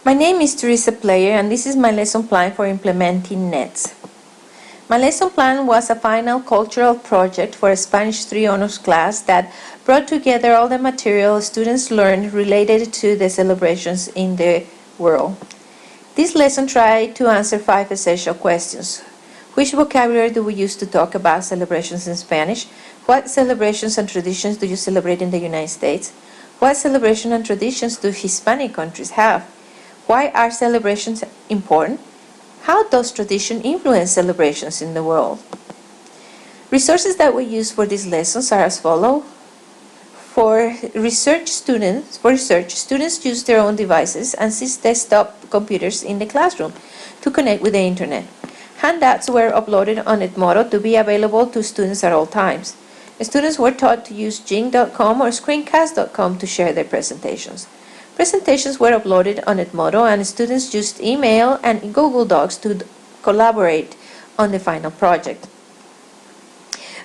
My name is Teresa Player, and this is my lesson plan for implementing NETS. My lesson plan was a final cultural project for a Spanish 3 honors class that brought together all the material students learned related to the celebrations in the world. This lesson tried to answer 5 essential questions. Which vocabulary do we use to talk about celebrations in Spanish? What celebrations and traditions do you celebrate in the United States? What celebrations and traditions do Hispanic countries have? Why are celebrations important? How does tradition influence celebrations in the world? Resources that we use for these lessons are as follows. For research, students use their own devices and use desktop computers in the classroom to connect with the internet. Handouts were uploaded on Edmodo to be available to students at all times. Students were taught to use Jing.com or Screencast.com to share their presentations. Presentations were uploaded on Edmodo, and students used email and Google Docs to collaborate on the final project.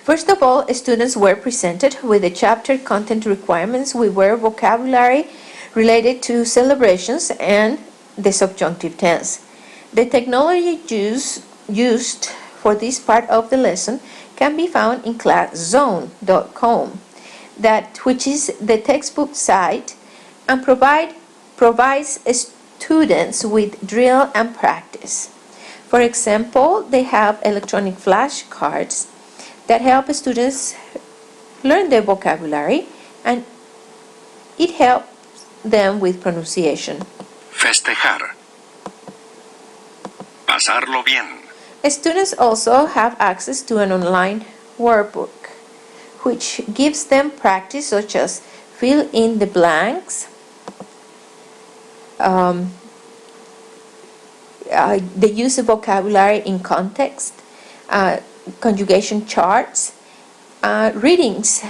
First of all, students were presented with the chapter content requirements with vocabulary related to celebrations and the subjunctive tense. The technology used for this part of the lesson can be found in ClassZone.com, which is the textbook site, and provides students with drill and practice. For example, they have electronic flashcards that help students learn their vocabulary, and it helps them with pronunciation. Festejar. Pasarlo bien. Students also have access to an online workbook, which gives them practice such as fill in the blanks, the use of vocabulary in context, conjugation charts, readings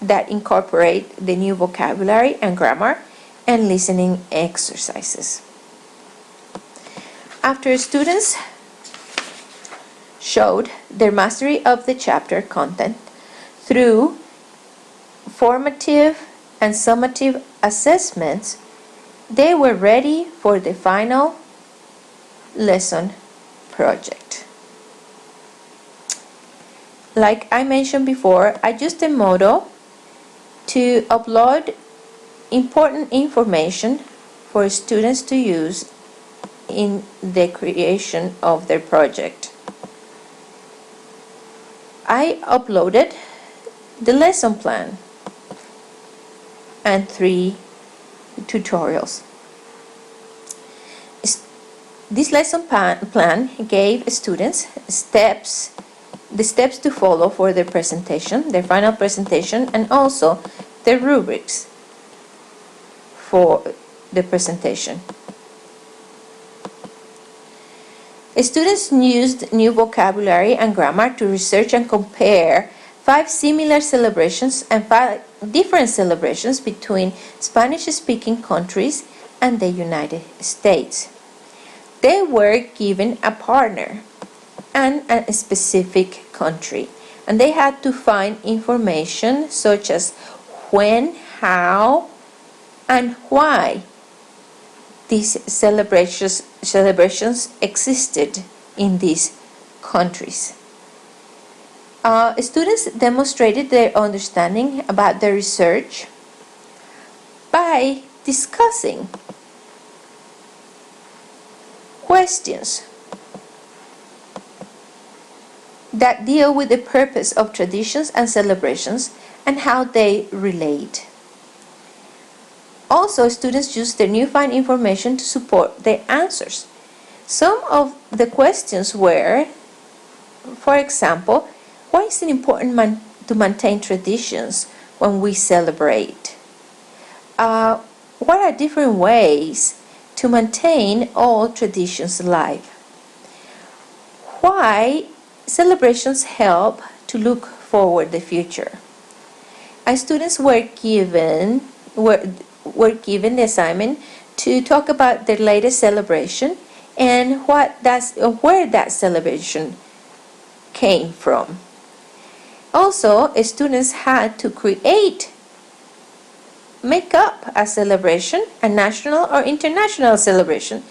that incorporate the new vocabulary and grammar, and listening exercises. After students showed their mastery of the chapter content through formative and summative assessments, they were ready for the final lesson project. Like I mentioned before, I used Edmodo to upload important information for students to use in the creation of their project. I uploaded the lesson plan and 3 tutorials. This lesson plan gave students the steps to follow for their presentation, their final presentation, and also the rubrics for the presentation. Students used new vocabulary and grammar to research and compare 5 similar celebrations and 5 different celebrations between Spanish-speaking countries and the United States. They were given a partner and a specific country, and they had to find information such as when, how, and why these celebrations existed in these countries. Students demonstrated their understanding about the research by discussing questions that deal with the purpose of traditions and celebrations and how they relate. Also, students used their newfound information to support their answers. Some of the questions were, for example, why is it important to maintain traditions when we celebrate? What are different ways to maintain all traditions alive? Why celebrations help to look forward the future? And students were given the assignment to talk about their latest celebration and where that celebration came from. Also, students had to create make up a celebration, a national or international celebration,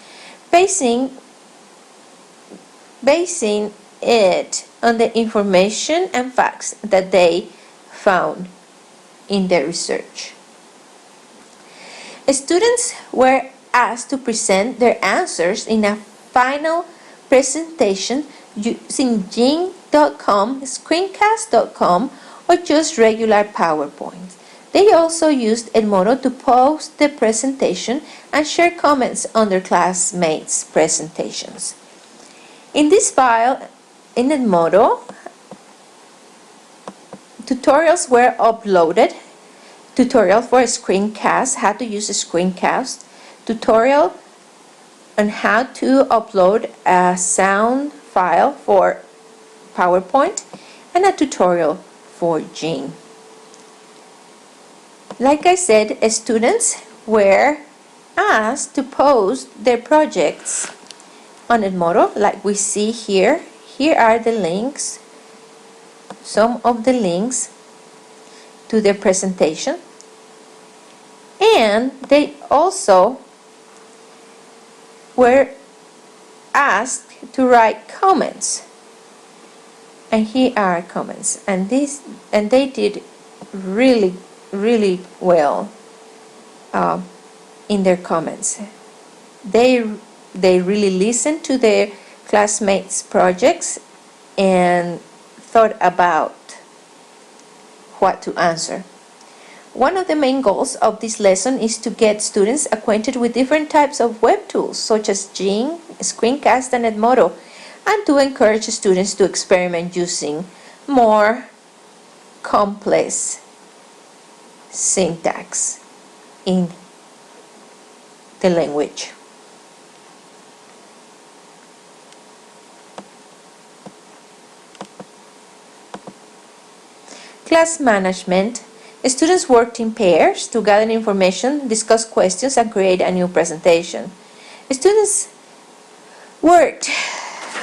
basing it on the information and facts that they found in their research. Students were asked to present their answers in a final presentation using Jing.com, Screencast.com, or just regular PowerPoint. They also used Edmodo to post the presentation and share comments on their classmates' presentations. In this file, in Edmodo, tutorials were uploaded. Tutorial for a screencast, how to use a screencast. Tutorial on how to upload a sound file for PowerPoint, and a tutorial for Jing. Like I said, students were asked to post their projects on Edmodo, like we see here. Here are the links, some of the links to their presentation. And they also were asked to write comments. And here are comments. And they did really well in their comments. They really listened to their classmates' projects and thought about what to answer. One of the main goals of this lesson is to get students acquainted with different types of web tools, such as Jing, Screencast, and Edmodo, and to encourage students to experiment using more complex syntax in the language. Class management. Students worked in pairs to gather information, discuss questions, and create a new presentation. Students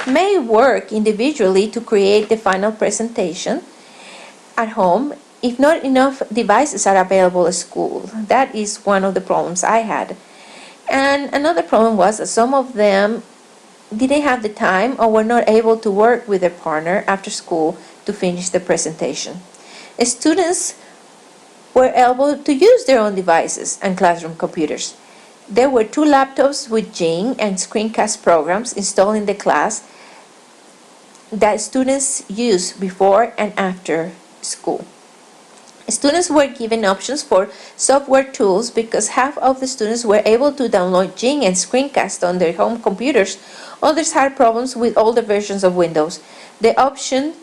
may work individually to create the final presentation at home if not enough devices are available at school. That is one of the problems I had. And another problem was that some of them didn't have the time or were not able to work with their partner after school to finish the presentation. Students were able to use their own devices and classroom computers. There were 2 laptops with Jing and Screencast programs installed in the class that students used before and after school. Students were given options for software tools because half of the students were able to download Jing and Screencast on their home computers. Others had problems with older versions of Windows. The options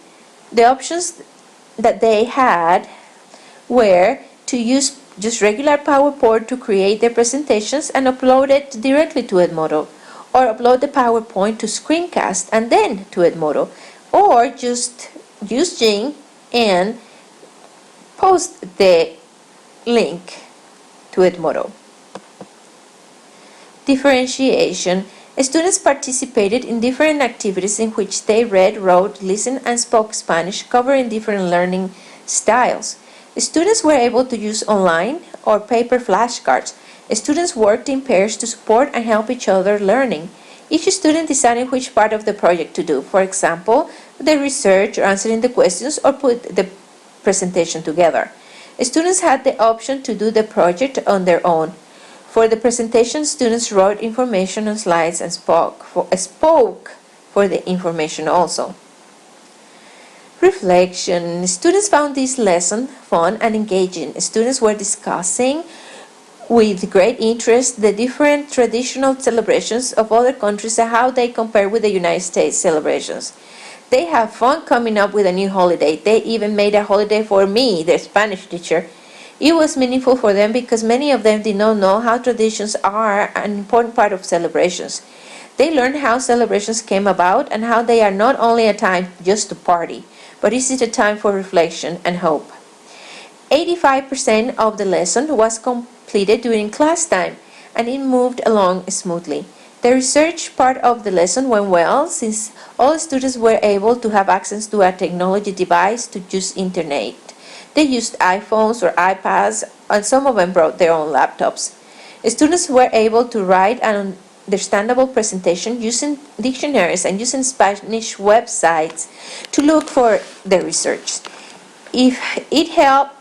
that they had were to use just regular PowerPoint to create their presentations and upload it directly to Edmodo, or upload the PowerPoint to Screencast and then to Edmodo, or just use Jing and post the link to Edmodo. Differentiation. Students participated in different activities in which they read, wrote, listened, and spoke Spanish, covering different learning styles. Students were able to use online or paper flashcards. Students worked in pairs to support and help each other learning. Each student decided which part of the project to do. For example, the research, or answering the questions, or put the presentation together. Students had the option to do the project on their own. For the presentation, students wrote information on slides and spoke for the information also. Reflection. Students found this lesson fun and engaging. Students were discussing with great interest the different traditional celebrations of other countries and how they compare with the United States celebrations. They have fun coming up with a new holiday. They even made a holiday for me, their Spanish teacher. It was meaningful for them because many of them did not know how traditions are an important part of celebrations. They learned how celebrations came about and how they are not only a time just to party, but it is a time for reflection and hope. 85% of the lesson was completed during class time, and it moved along smoothly. The research part of the lesson went well since all students were able to have access to a technology device to use internet. They used iPhones or iPads and some of them brought their own laptops. Students were able to write an understandable presentation using dictionaries and using Spanish websites to look for their research. If it helped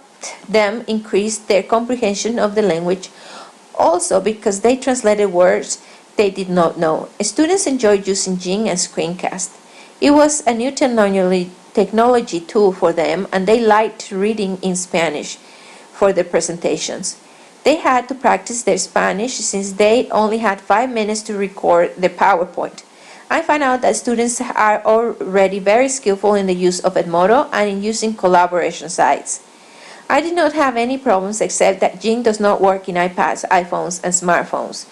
them increase their comprehension of the language, also because they translated words they did not know. Students enjoyed using Jing and Screencast. It was a new technology tool for them, and they liked reading in Spanish for their presentations. They had to practice their Spanish since they only had 5 minutes to record the PowerPoint. I found out that students are already very skillful in the use of Edmodo and in using collaboration sites. I did not have any problems except that Jing does not work in iPads, iPhones, and smartphones.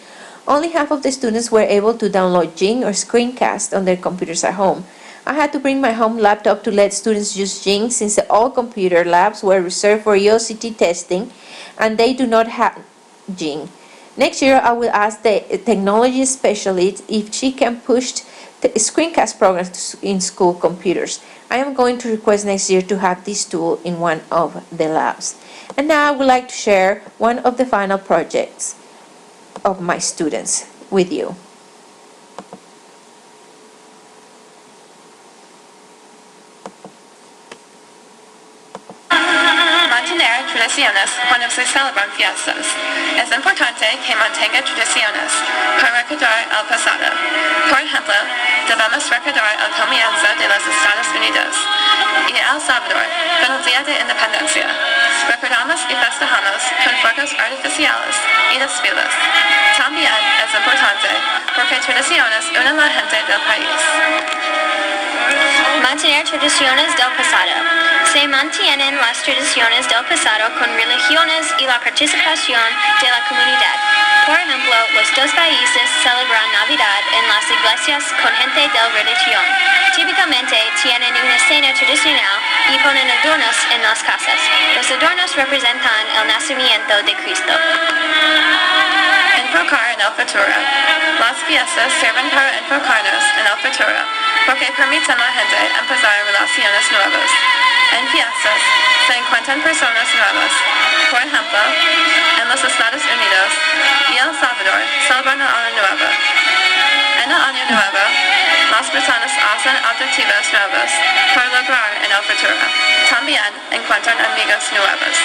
Only half of the students were able to download Jing or Screencast on their computers at home. I had to bring my home laptop to let students use Jing since all computer labs were reserved for EOCT testing and they do not have Jing. Next year, I will ask the technology specialist if she can push the screencast programs in school computers. I am going to request next year to have this tool in one of the labs. And now I would like to share one of the final projects of my students with you. Mantener tradiciones cuando se celebran fiestas. Es importante que mantenga tradiciones para recordar el pasado. Por ejemplo, debemos recordar el comienzo de los Estados Unidos y El Salvador con el Día de Independencia. Recordamos y festejamos con fuegos artificiales y desfiles. También es importante porque tradiciones unen la gente del país. Mantener tradiciones del pasado. Se mantienen las tradiciones del pasado con religiones y la participación de la comunidad. Por ejemplo, los dos países celebran Navidad en las iglesias con gente de religión. Típicamente tienen una cena tradicional y ponen adornos en las casas. Los adornos representan el nacimiento de Cristo. Enfocar en el futuro. Las fiestas sirven para enfocarnos en el futuro, porque permiten a la gente empezar relaciones nuevas. En fiestas se encuentran personas nuevas. Por ejemplo, en los Estados Unidos y El Salvador celebran el Año Nuevo. En el Año Nuevo, las personas hacen objetivos nuevos para lograr en el futuro. También encuentran amigos nuevos.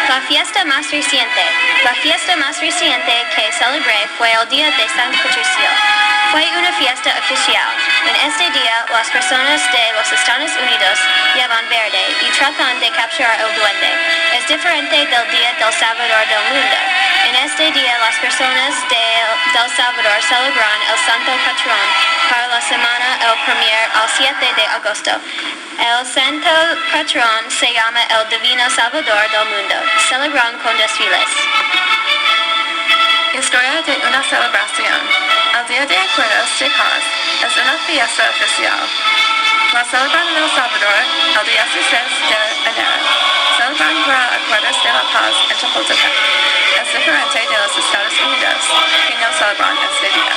La fiesta más reciente. La fiesta más reciente que celebré fue el Día de San Patricio. Fue una fiesta oficial. En este día, las personas de los Estados Unidos llevan verde y tratan de capturar el duende. Es diferente del Día del Salvador del mundo. En este día, las personas del Salvador celebran el Santo Patrón para la semana del 1 al 7 de agosto. El Santo Patrón se llama el Divino Salvador del mundo. Celebran con desfiles. Historia de una celebración. El Día de Acuerdos de Paz es una fiesta oficial. La celebran en El Salvador el 16 de enero. Celebran por acuerdos de la paz en Chapultepec. Es diferente de los Estados Unidos, que no celebran este día.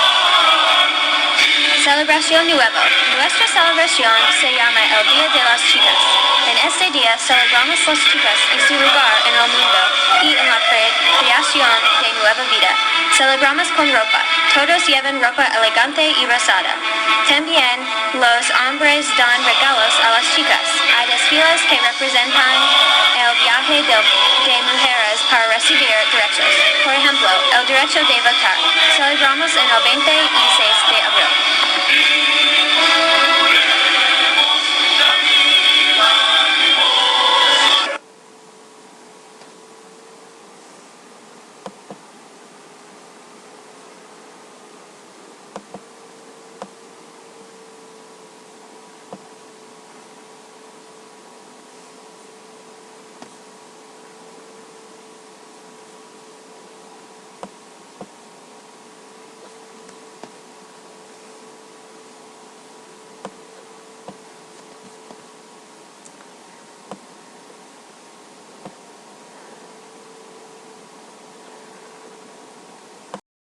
Celebración Nuevo. Nuestra celebración se llama el Día de las Chicas. En este día celebramos las chicas y su lugar en el mundo y en la creación de nueva vida. Celebramos con ropa. Todos llevan ropa elegante y rosada. También los hombres dan regalos a las chicas. Hay desfiles que representan el viaje de mujeres para recibir derechos. Por ejemplo, el derecho de votar. Celebramos en el 26 de abril.